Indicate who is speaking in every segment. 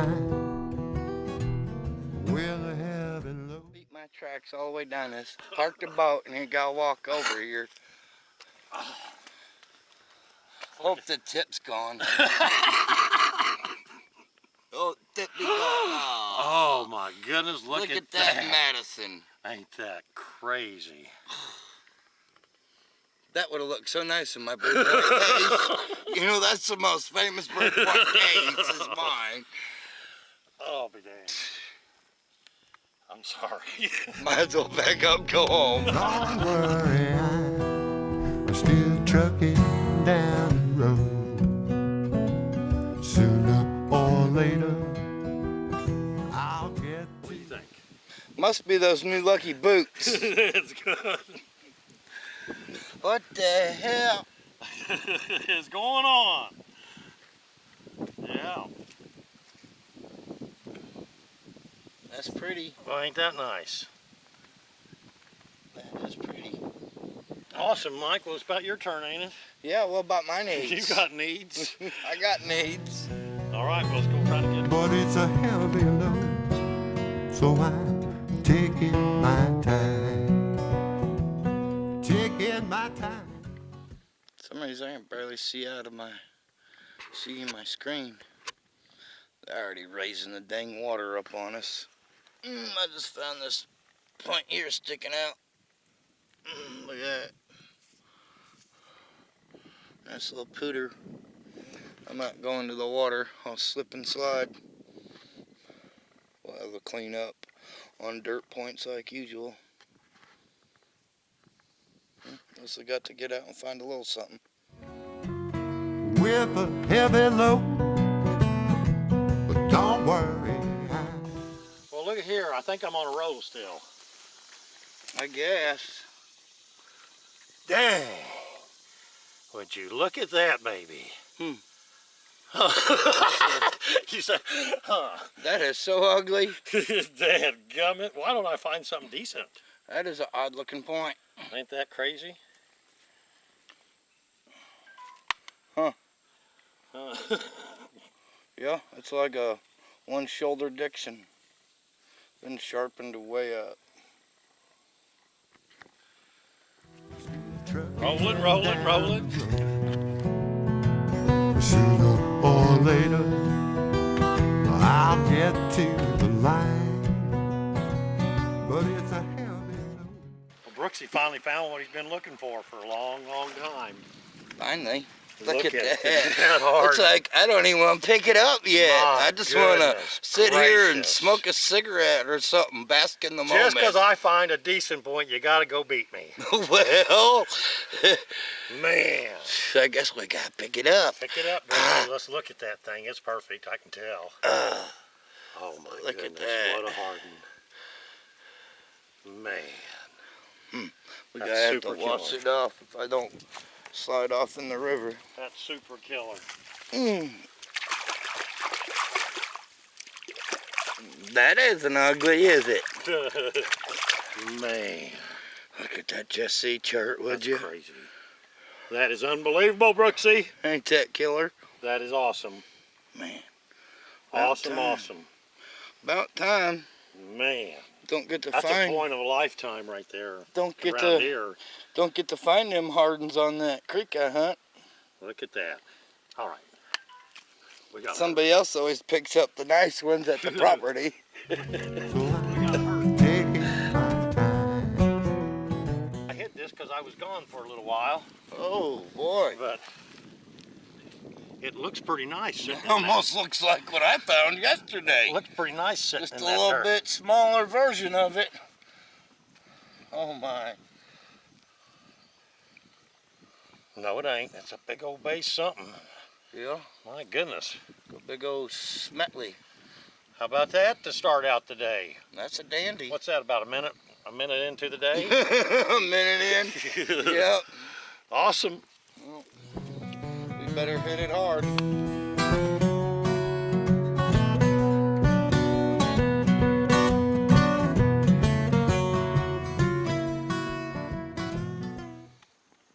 Speaker 1: high. Where the heavy low.
Speaker 2: Beat my tracks all the way down this. Parked the boat and you gotta walk over here. Hope the tip's gone. Oh, tip be gone.
Speaker 3: Oh my goodness, look at
Speaker 2: that Madison.
Speaker 3: Ain't that crazy?
Speaker 2: That would have looked so nice in my Bridgeport case. You know, that's the most famous Bridgeport case is mine.
Speaker 3: Oh, be damned. I'm sorry.
Speaker 2: Might as well back up, go home.
Speaker 1: Don't worry, I'm still trucking down the road. Sooner or later, I'll get
Speaker 3: What do you think?
Speaker 2: Must be those new lucky boots.
Speaker 3: It's good.
Speaker 2: What the hell?
Speaker 3: It's going on. Yeah.
Speaker 2: That's pretty.
Speaker 3: Well, ain't that nice?
Speaker 2: That is pretty.
Speaker 3: Awesome, Mike. Well, it's about your turn, ain't it?
Speaker 2: Yeah, what about my needs?
Speaker 3: You got needs.
Speaker 2: I got needs.
Speaker 3: All right, well, let's go try to get it.
Speaker 1: but it's a heavy load, so I'm taking my time. Taking my time.
Speaker 2: For some reason I can barely see out of my my screen. They're already raising the dang water up on us. I just found this point here sticking out. Look at that. Nice little pooter. I'm not going to the water. I'll slip and slide. We'll have a clean up on dirt points like usual. Guess I got to get out and find a little something.
Speaker 1: With a heavy load, but don't worry.
Speaker 3: Well, look at here. I think I'm on a roll still.
Speaker 2: I guess.
Speaker 3: Dang. Would you look at that, baby? You said, huh.
Speaker 2: That is so ugly.
Speaker 3: Dadgummit. Why don't I find something decent?
Speaker 2: That is an odd looking point.
Speaker 3: Ain't that crazy?
Speaker 2: Huh. Yeah, it's like a one shoulder Dixon. Been sharpened way up.
Speaker 3: Rolling, rolling, rolling.
Speaker 1: Sooner or later, I'll get to the line. But it's a heavy load.
Speaker 3: Well, Brooksy finally found what he's been looking for a long, long time.
Speaker 2: Finally. Look at that.
Speaker 3: that hard.
Speaker 2: It's like I don't even want to pick it up yet.
Speaker 3: My
Speaker 2: I just want to
Speaker 3: goodness
Speaker 2: sit here and
Speaker 3: gracious.
Speaker 2: smoke a cigarette or something, bask in the moment.
Speaker 3: Just because I find a decent point, you got to go beat me.
Speaker 2: Well,
Speaker 3: Man.
Speaker 2: I guess we got to pick it up.
Speaker 3: Pick it up, Brooksy. Let's look at that thing. It's perfect, I can tell. Oh my
Speaker 2: look at
Speaker 3: goodness,
Speaker 2: that.
Speaker 3: what a harden. Man.
Speaker 2: We
Speaker 3: That's
Speaker 2: got to have
Speaker 3: super
Speaker 2: to wash
Speaker 3: killer.
Speaker 2: it off if I don't slide off in the river.
Speaker 3: That's super killer.
Speaker 2: That isn't ugly, is it?
Speaker 3: Man.
Speaker 2: Look at that Jesse chart, would
Speaker 3: That's
Speaker 2: you?
Speaker 3: crazy. That is unbelievable, Brooksy.
Speaker 2: Ain't that killer?
Speaker 3: That is awesome.
Speaker 2: Man.
Speaker 3: Awesome,
Speaker 2: time.
Speaker 3: awesome.
Speaker 2: About time.
Speaker 3: Man.
Speaker 2: Don't get to
Speaker 3: That's
Speaker 2: find.
Speaker 3: a point of a lifetime right there.
Speaker 2: Don't get
Speaker 3: around
Speaker 2: to.
Speaker 3: here.
Speaker 2: Don't get to find them hardens on that creek I hunt.
Speaker 3: Look at that. All right. We got
Speaker 2: Somebody else always picks up the nice ones at the property.
Speaker 1: So I'm taking my time.
Speaker 3: I hit this because I was gone for a little while,
Speaker 2: Oh boy.
Speaker 3: but it looks pretty nice sitting in
Speaker 2: Almost looks like what I found yesterday.
Speaker 3: that. Looks pretty nice sitting
Speaker 2: Just
Speaker 3: in
Speaker 2: a
Speaker 3: that
Speaker 2: little
Speaker 3: dirt.
Speaker 2: bit smaller version of it. Oh my.
Speaker 3: No, it ain't. That's a big old base something.
Speaker 2: Yeah.
Speaker 3: My goodness.
Speaker 2: A big old smetley.
Speaker 3: How about that to start out the day?
Speaker 2: That's a dandy.
Speaker 3: What's that, about a minute into the day?
Speaker 2: A minute in. Yep.
Speaker 3: Awesome.
Speaker 2: We better hit it hard.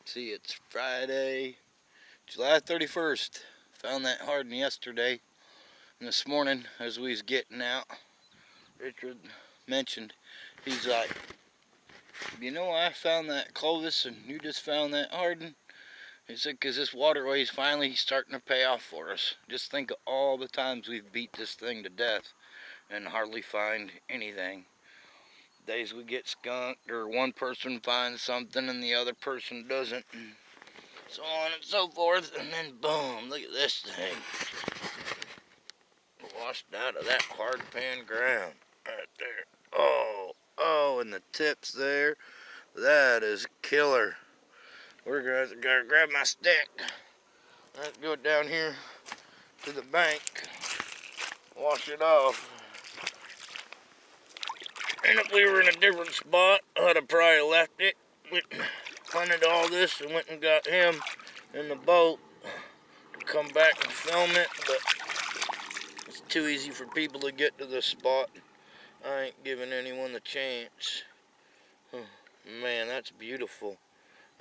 Speaker 2: See, it's Friday, July 31st. Found that harden yesterday. And this morning, as we was getting out, Richard mentioned, he's like, you know, I found that Clovis and you just found that Hardin. He said, because this waterway is finally starting to pay off for us. Just think of all the times we've beat this thing to death and hardly find anything. Days we get skunked, or one person finds something and the other person doesn't, and so on and so forth, and then boom, look at this thing. Washed out of that hard pan ground right there. Oh, and the tips there. That is killer. We're gonna grab my stick. Let's go down here to the bank, wash it off. And if we were in a different spot, I'd have probably left it. We hunted all this and went and got him in the boat to come back and film it, but it's too easy for people to get to this spot. I ain't giving anyone the chance. Man, that's beautiful.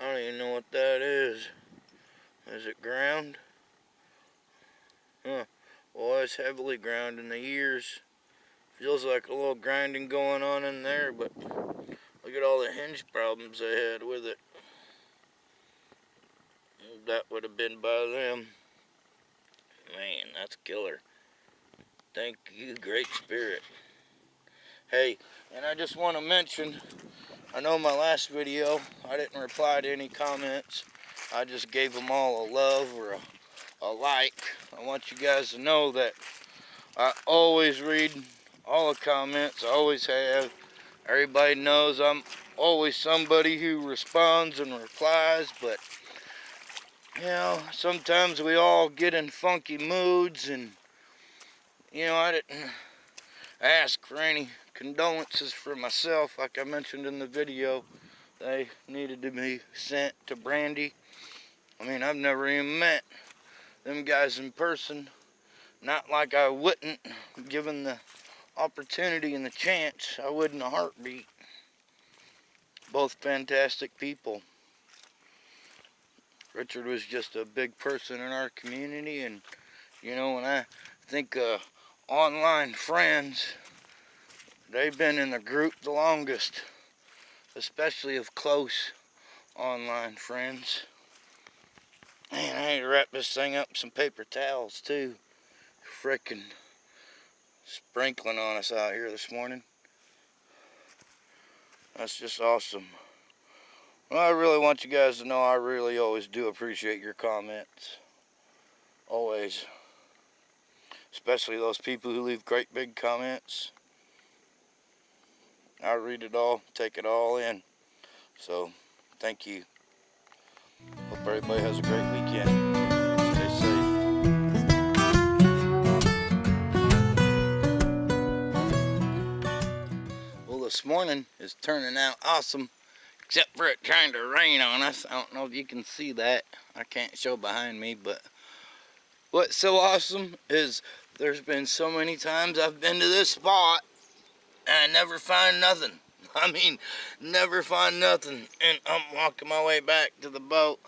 Speaker 2: I don't even know what that is. Is it ground? Huh. Well, it's heavily ground in the ears. Feels like a little grinding going on in there, but look at all the hinge problems they had with it. That would have been by them. Man, that's killer. Thank you, Great Spirit. Hey, and I just want to mention, I know my last video, I didn't reply to any comments. I just gave them all a love or a like. I want you guys to know that I always read all the comments. I always have. Everybody knows I'm always somebody who responds and replies, but you know, sometimes we all get in funky moods, and you know, I didn't ask for any condolences for myself. Like I mentioned in the video, they needed to be sent to Brandy. I mean, I've never even met them guys in person. Not like I wouldn't, given the opportunity and the chance. I would in a heartbeat. Both fantastic people. Richard was just a big person in our community, and you know, when I think online friends, they've been in the group the longest, especially of close online friends. Man, I need to wrap this thing up in some paper towels too. Frickin' sprinkling on us out here this morning. That's just awesome. Well, I really want you guys to know I really always do appreciate your comments. Always. Especially those people who leave great big comments. I read it all, take it all in. So, thank you. Hope everybody has a great weekend. Stay safe. Well, this morning is turning out awesome, except for it trying to rain on us. I don't know if you can see that. I can't show behind me, but what's so awesome is there's been so many times I've been to this spot and I never find nothing. I mean, never find nothing. And I'm walking my way back to the boat,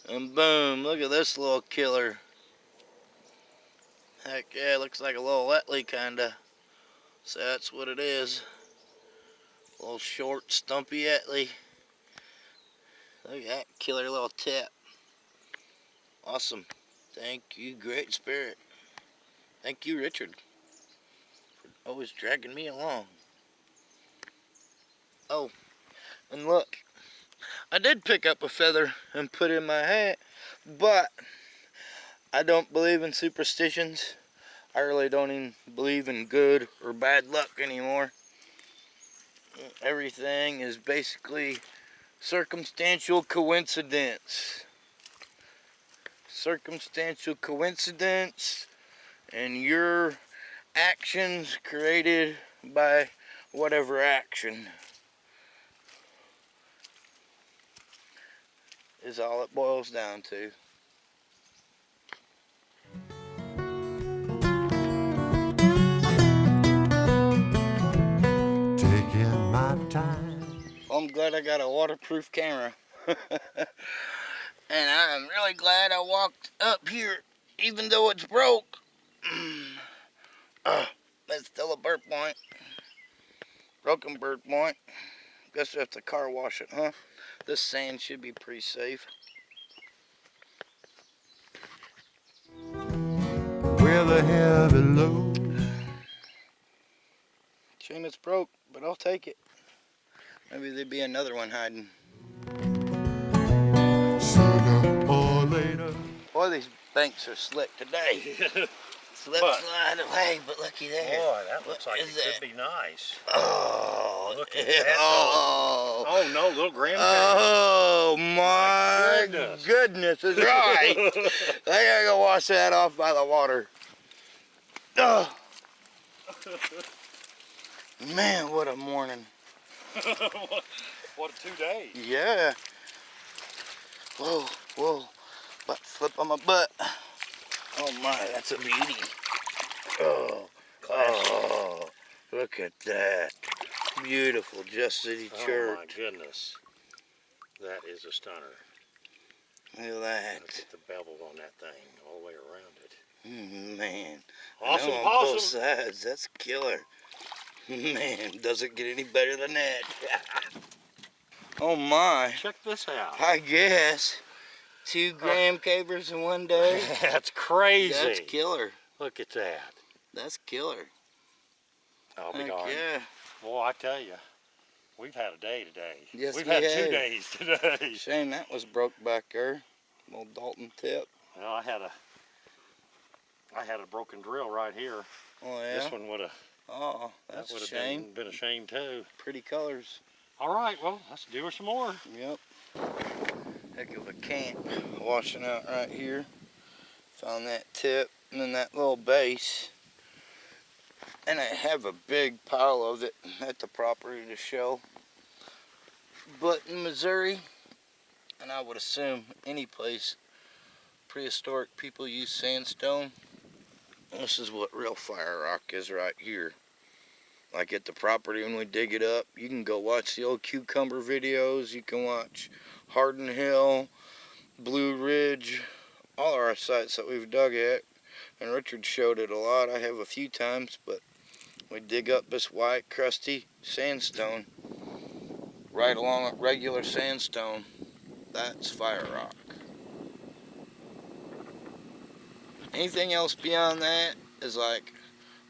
Speaker 2: and boom, look at this little killer. Heck yeah, it looks like a little Letley kinda. So that's what it is. A little short, stumpy Etley. Look at that killer little tip. Awesome. Thank you, Great Spirit. Thank you, Richard, for always dragging me along. Oh, and look, I did pick up a feather and put in my hat, but I don't believe in superstitions. I really don't even believe in good or bad luck anymore. Everything is basically circumstantial coincidence. Circumstantial coincidence, and your actions created by whatever action is all it boils down to.
Speaker 1: Taking my time.
Speaker 2: Well, I'm glad I got a waterproof camera. And I'm really glad I walked up here, even though it's broke. point. Broken Bird Point. Guess we have to car wash it, huh? This sand should be pretty safe.
Speaker 1: with a heavy load.
Speaker 2: Shame it's broke, but I'll take it. Maybe there'd be another one hiding.
Speaker 1: Sooner or later.
Speaker 2: Boy, these banks are slick today. Slip,
Speaker 3: But-
Speaker 2: slide away, but looky there.
Speaker 3: Boy, that looks
Speaker 2: What
Speaker 3: like
Speaker 2: is
Speaker 3: it
Speaker 2: that?
Speaker 3: could be nice.
Speaker 2: Oh,
Speaker 3: Look at that.
Speaker 2: Oh,
Speaker 3: Oh no, little grandparent.
Speaker 2: oh my
Speaker 3: goodness.
Speaker 2: goodness, is right. I gotta go wash that off by the water. Oh. Man, what a morning.
Speaker 3: What 2 days.
Speaker 2: Yeah. Whoa, whoa. Butt flip on my butt. Oh my, that's a beauty. Oh, oh, look at that. Beautiful Just City
Speaker 3: Oh
Speaker 2: Church.
Speaker 3: my goodness. That is a stunner.
Speaker 2: Look at
Speaker 3: Look
Speaker 2: that.
Speaker 3: at the bevel on that thing all the way around it.
Speaker 2: Man.
Speaker 3: Awesome
Speaker 2: I know on
Speaker 3: possum.
Speaker 2: both sides. That's killer. Man, doesn't get any better than that. Oh my.
Speaker 3: Check this out.
Speaker 2: I guess. 2 gram capers in one day.
Speaker 3: That's crazy.
Speaker 2: That's killer.
Speaker 3: Look at that.
Speaker 2: That's killer.
Speaker 3: I'll be
Speaker 2: Heck
Speaker 3: darned.
Speaker 2: yeah.
Speaker 3: Boy, I tell you, we've had a day today.
Speaker 2: Yes,
Speaker 3: we've
Speaker 2: we
Speaker 3: had
Speaker 2: have.
Speaker 3: 2 days today.
Speaker 2: Shame that was broke back there. Old Dalton tip.
Speaker 3: Well, I had a broken drill right here.
Speaker 2: Oh yeah.
Speaker 3: This one would have.
Speaker 2: Oh,
Speaker 3: That
Speaker 2: that's
Speaker 3: would
Speaker 2: a
Speaker 3: have
Speaker 2: shame.
Speaker 3: been a shame too.
Speaker 2: Pretty colors.
Speaker 3: All right, well, let's do her some more.
Speaker 2: Yep. Heck of a camp. Washing out right here. Found that tip and then that little base. And I have a big pile of it at the property to show. But in Missouri, and I would assume any place, prehistoric people use sandstone. This is what real fire rock is right here. Like at the property when we dig it up, you can go watch the old cucumber videos. You can watch Hardin Hill, Blue Ridge, all our sites that we've dug at. And Richard showed it a lot. I have a few times, but we dig up this white, crusty sandstone right along with regular sandstone. That's fire rock. Anything else beyond that is like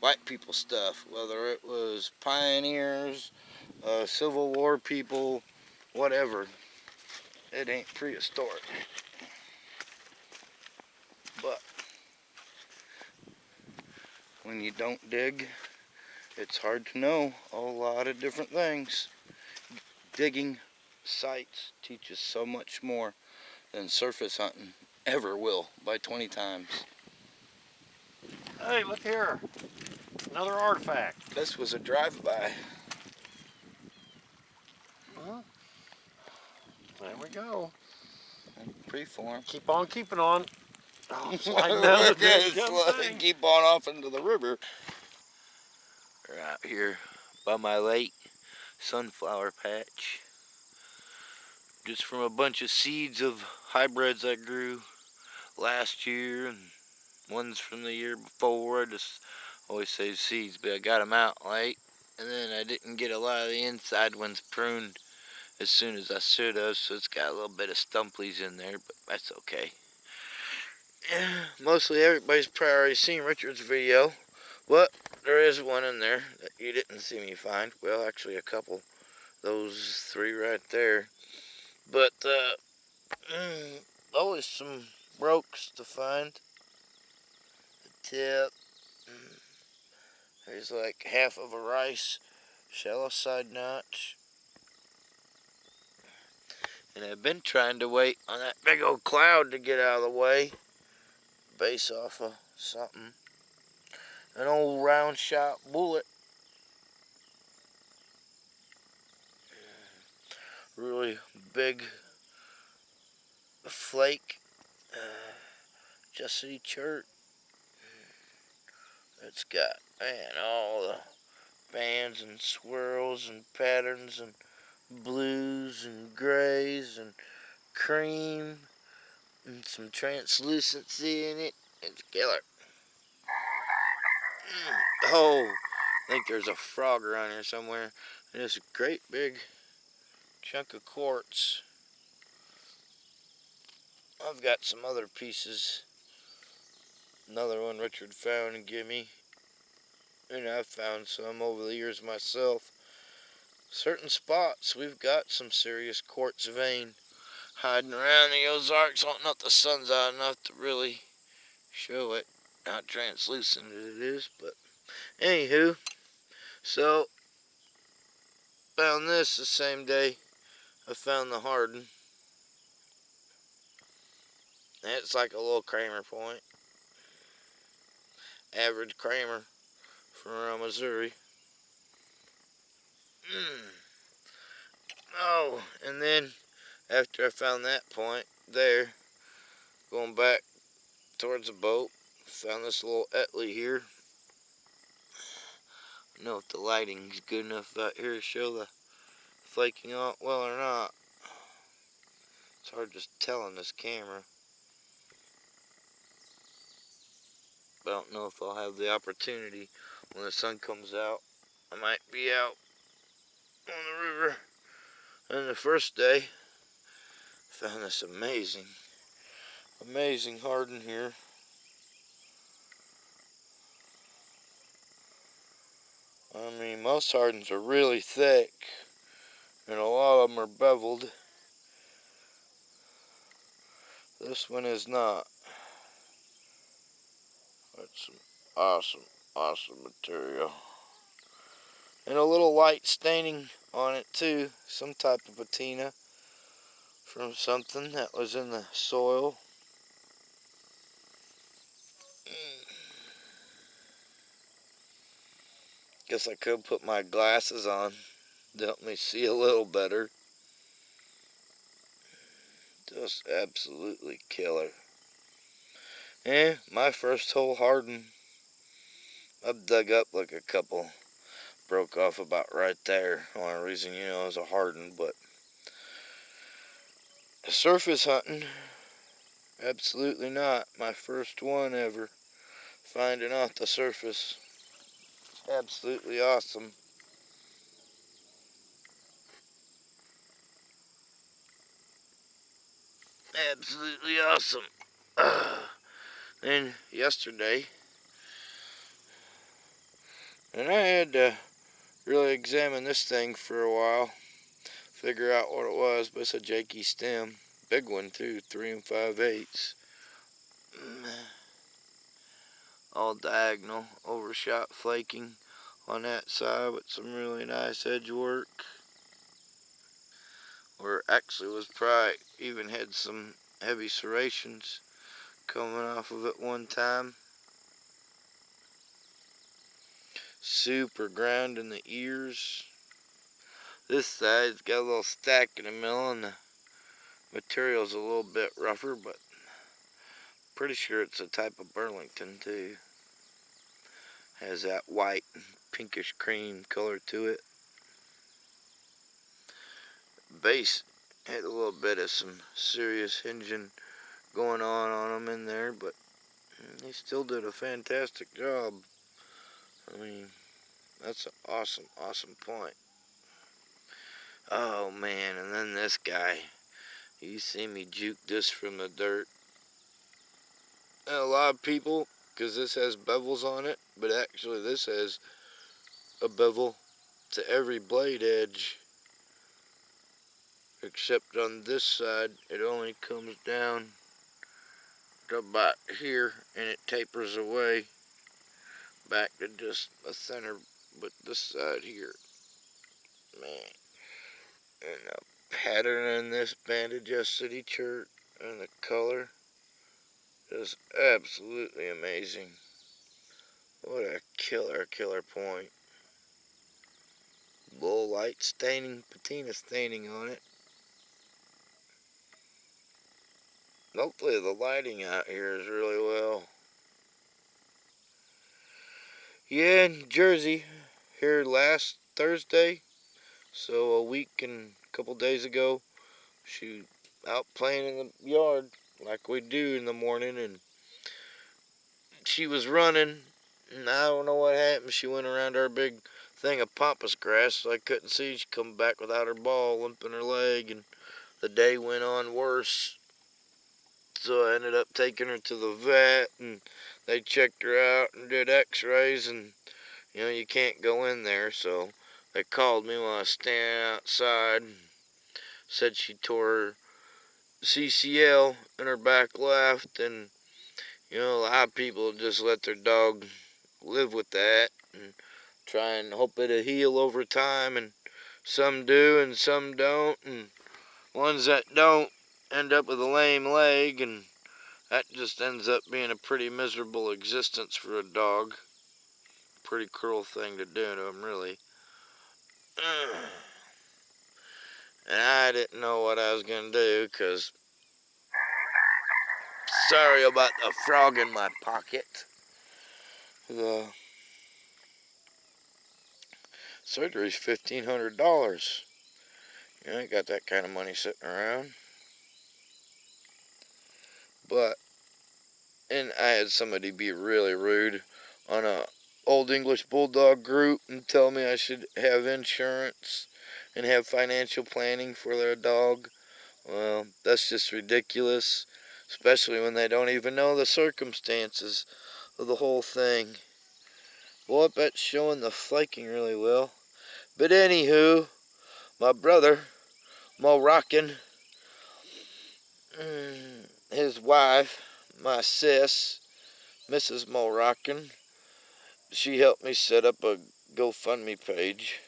Speaker 2: white people stuff, whether it was pioneers, Civil War people, whatever. It ain't prehistoric. But when you don't dig, it's hard to know a lot of different things. Digging sites teaches so much more than surface hunting ever will by 20 times.
Speaker 3: Hey, look here. Another artifact.
Speaker 2: This was a drive-by.
Speaker 3: There we go.
Speaker 2: Preform.
Speaker 3: Keep on keeping on. Oh, sliding down the
Speaker 2: Okay,
Speaker 3: damn
Speaker 2: slow-
Speaker 3: thing.
Speaker 2: keep on off into the river. We're out here by my lake sunflower patch. Just from a bunch of seeds of hybrids I grew last year and ones from the year before. I just always save seeds, but I got them out late. And then I didn't get a lot of the inside ones pruned as soon as I should have, so it's got a little bit of stumplies in there, but that's okay. Mostly everybody's probably already seen Richard's video, but there is one in there that you didn't see me find. Well, actually a couple. Those 3 right there. But always some brokes to find. The tip. There's like half of a rice, shallow side notch. And I've been trying to wait on that big old cloud to get out of the way. Base off of something. An old round shot bullet. Really big flake. Just City Church. It's got, man, all the bands and swirls and patterns and blues and grays and cream and some translucency in it. It's killer. Oh, I think there's a frog around here somewhere. And this great big chunk of quartz. I've got some other pieces. Another one Richard found and gave me. And I've found some over the years myself. Certain spots we've got some serious quartz vein hiding around the Ozarks. I don't know if the sun's out enough to really show it. How translucent it is, but anywho. So, found this the same day I found the Hardin. And it's like a little Kramer point. Average Kramer from around Missouri. Oh, and then after I found that point there, going back towards the boat, found this little Etley here. I don't know if the lighting's good enough out here to show the flaking out well or not. It's hard just telling this camera. But I don't know if I'll have the opportunity when the sun comes out. I might be out on the river. And the first day, found this amazing Hardin here. I mean, most Hardins are really thick, and a lot of them are beveled. This one is not. That's some awesome material. And a little light staining on it too. Some type of patina from something that was in the soil. Guess I could put my glasses on to help me see a little better. Just absolutely killer. And my first hole Hardin. I've dug up like a couple. Broke off about right there. Only reason, it was a Hardin, but surface hunting, absolutely not. My first one ever. Finding off the surface. Absolutely awesome. Absolutely awesome. And yesterday, and I had to really examine this thing for a while, figure out what it was, but it's a jakey stem. Big one too, 3 5/8. All diagonal, overshot flaking on that side with some really nice edge work. Or actually was probably even had some heavy serrations coming off of it one time. Super ground in the ears. This side's got a little stack in the middle and the material's a little bit rougher, but pretty sure it's a type of Burlington too. Has that white pinkish cream color to it. Base had a little bit of some serious hinging going on them in there, but he still did a fantastic job. I mean, that's an awesome point. Oh man, and then this guy. You see me juke this from the dirt. And a lot of people, because this has bevels on it, but actually this has a bevel to every blade edge. Except on this side, it only comes down to about here, and it tapers away back to just a center, but this side here, man. And the pattern in this band adjusted shirt and the color is absolutely amazing. What a killer point. Bull light staining, patina staining on it. Hopefully the lighting out here is really well. Yeah, in Jersey, here last Thursday, so a week and a couple days ago, she out playing in the yard like we do in the morning, and she was running, And I don't know what happened. She went around our big thing of pampas grass, so I couldn't see. She come back without her ball, limping her leg, and the day went on worse. So I ended up taking her to the vet, and they checked her out and did x-rays, and you can't go in there. So they called me while I was standing outside and said she tore her CCL in her back left, and a lot of people just let their dog live with that and try and hope it'll heal over time, and some do and some don't, and ones that don't end up with a lame leg, and that just ends up being a pretty miserable existence for a dog. Pretty cruel thing to do to him, really. And I didn't know what I was going to do, because sorry about the frog in my pocket. The surgery's $1,500. I ain't got that kind of money sitting around. And I had somebody be really rude on a old English Bulldog group and tell me I should have insurance and have financial planning for their dog. Well, that's just ridiculous, especially when they don't even know the circumstances of the whole thing. Well, I bet showing the flaking really well. But anywho, my brother, Moroccan, his wife, my sis, Mrs. Moroccan, she helped me set up a GoFundMe page,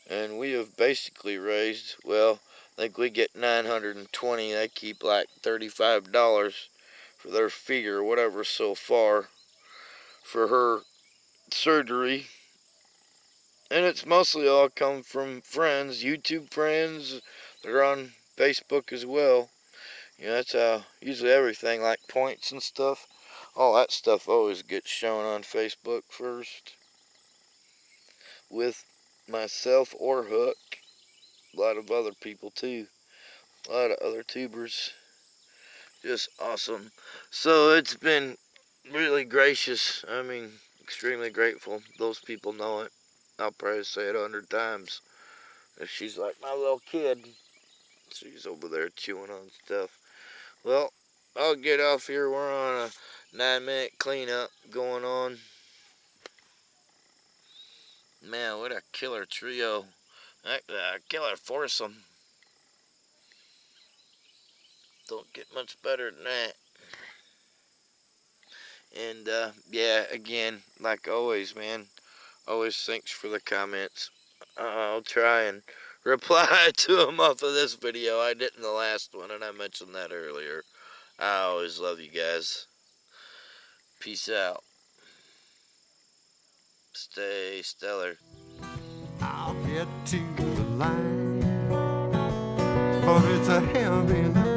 Speaker 2: and we have basically raised, well, I think we get 920. They keep like $35 for their fee or whatever so far for her surgery. And it's mostly all come from friends, YouTube friends. They're on Facebook as well. That's how usually everything like points and stuff, all that stuff always gets shown on Facebook first with myself or Hook. A lot of other people too. A lot of other tubers. Just awesome. So it's been really gracious. I mean, extremely grateful. Those people know it. I'll probably say it 100 times. She's like my little kid. She's over there chewing on stuff. Well, I'll get off here. We're on a 9-minute cleanup going on. Man, what a killer trio. Killer foursome. Don't get much better than that. And, yeah, again, like always, man, always thanks for the comments. I'll try and reply to them off of this video. I didn't the last one, and I mentioned that earlier. I always love you guys. Peace out. Stay stellar.
Speaker 1: I'll get to the line, for it's a heavy night.